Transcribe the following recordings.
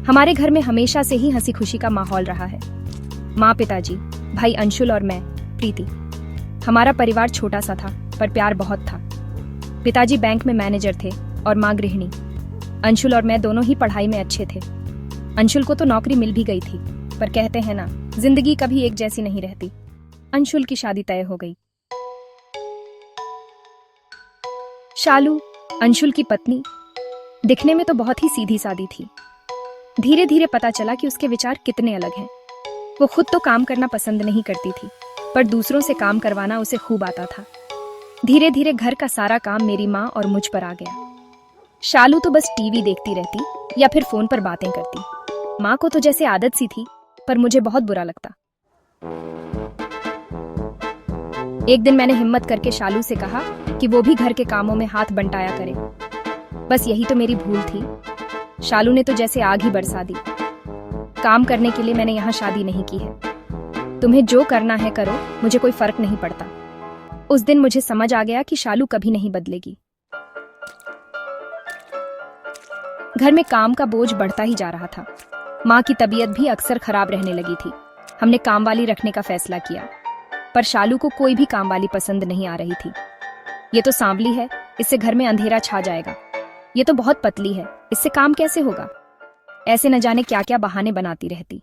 हमारे घर में हमेशा से ही हंसी खुशी का माहौल रहा है। माँ, पिताजी, भाई अंशुल और मैं, प्रीति। हमारा परिवार छोटा सा था पर प्यार बहुत था। पिताजी बैंक में मैनेजर थे और माँ गृहिणी। अंशुल और मैं दोनों ही पढ़ाई में अच्छे थे। अंशुल को तो नौकरी मिल भी गई थी, पर कहते हैं ना, जिंदगी कभी एक जैसी नहीं रहती। अंशुल की शादी तय हो गई। शालू, अंशुल की पत्नी, दिखने में तो बहुत ही सीधी सादी थी। धीरे धीरे पता चला कि उसके विचार कितने अलग हैं। वो खुद तो काम करना पसंद नहीं करती थी, पर दूसरों से काम करवाना उसे खूब आता था। धीरे धीरे घर का सारा काम मेरी माँ और मुझ पर आ गया। शालू तो बस टीवी देखती रहती या फिर फोन पर बातें करती। माँ को तो जैसे आदत सी थी, पर मुझे बहुत बुरा लगता। एक दिन मैंने हिम्मत करके शालू से कहा कि वो भी घर के कामों में हाथ बंटाया करे। बस यही तो मेरी भूल थी। शालू ने तो जैसे आग ही बरसा दी। काम करने के लिए मैंने यहाँ शादी नहीं की है। तुम्हें जो करना है करो, मुझे कोई फर्क नहीं पड़ता। उस दिन मुझे समझ आ गया कि शालू कभी नहीं बदलेगी। घर में काम का बोझ बढ़ता ही जा रहा था। माँ की तबीयत भी अक्सर खराब रहने लगी थी। हमने काम वाली रखने का फैसला किया, पर शालू को कोई भी काम वाली पसंद नहीं आ रही थी। ये तो सांवली है, इससे घर में अंधेरा छा जाएगा। ये तो बहुत पतली है, इससे काम कैसे होगा। ऐसे न जाने क्या क्या बहाने बनाती रहती।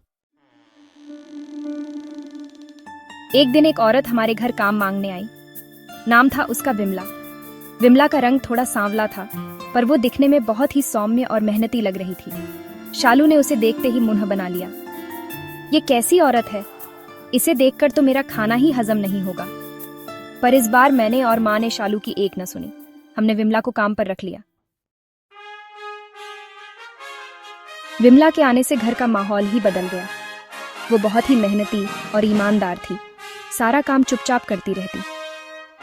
एक दिन एक औरत हमारे घर काम मांगने आई। नाम था उसका विमला। विमला का रंग थोड़ा सांवला था, पर वो दिखने में बहुत ही सौम्य और मेहनती लग रही थी। शालू ने उसे देखते ही मुंह बना लिया। ये कैसी औरत है, इसे देखकर तो मेरा खाना ही हजम नहीं होगा। पर इस बार मैंने और माँ ने शालू की एक न सुनी। हमने विमला को काम पर रख लिया। विमला के आने से घर का माहौल ही बदल गया। वो बहुत ही मेहनती और ईमानदार थी। सारा काम चुपचाप करती रहती।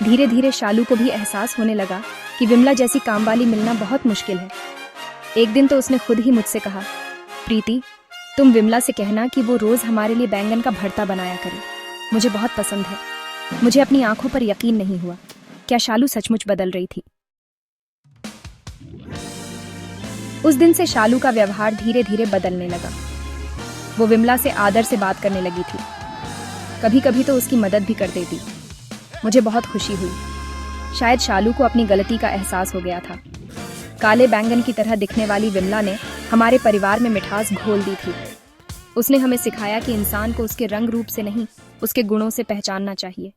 धीरे धीरे शालू को भी एहसास होने लगा कि विमला जैसी कामवाली मिलना बहुत मुश्किल है। एक दिन तो उसने खुद ही मुझसे कहा, प्रीति, तुम विमला से कहना कि वो रोज हमारे लिए बैंगन का भरता बनाया करे। मुझे बहुत पसंद है। मुझे अपनी आंखों पर यकीन नहीं हुआ। क्या शालू सचमुच बदल रही थी? उस दिन से शालू का व्यवहार धीरे धीरे बदलने लगा। वो विमला से आदर से बात करने लगी थी। कभी कभी तो उसकी मदद भी कर देती। मुझे बहुत खुशी हुई। शायद शालू को अपनी गलती का एहसास हो गया था। काले बैंगन की तरह दिखने वाली विमला ने हमारे परिवार में मिठास घोल दी थी। उसने हमें सिखाया कि इंसान को उसके रंग रूप से नहीं, उसके गुणों से पहचानना चाहिए।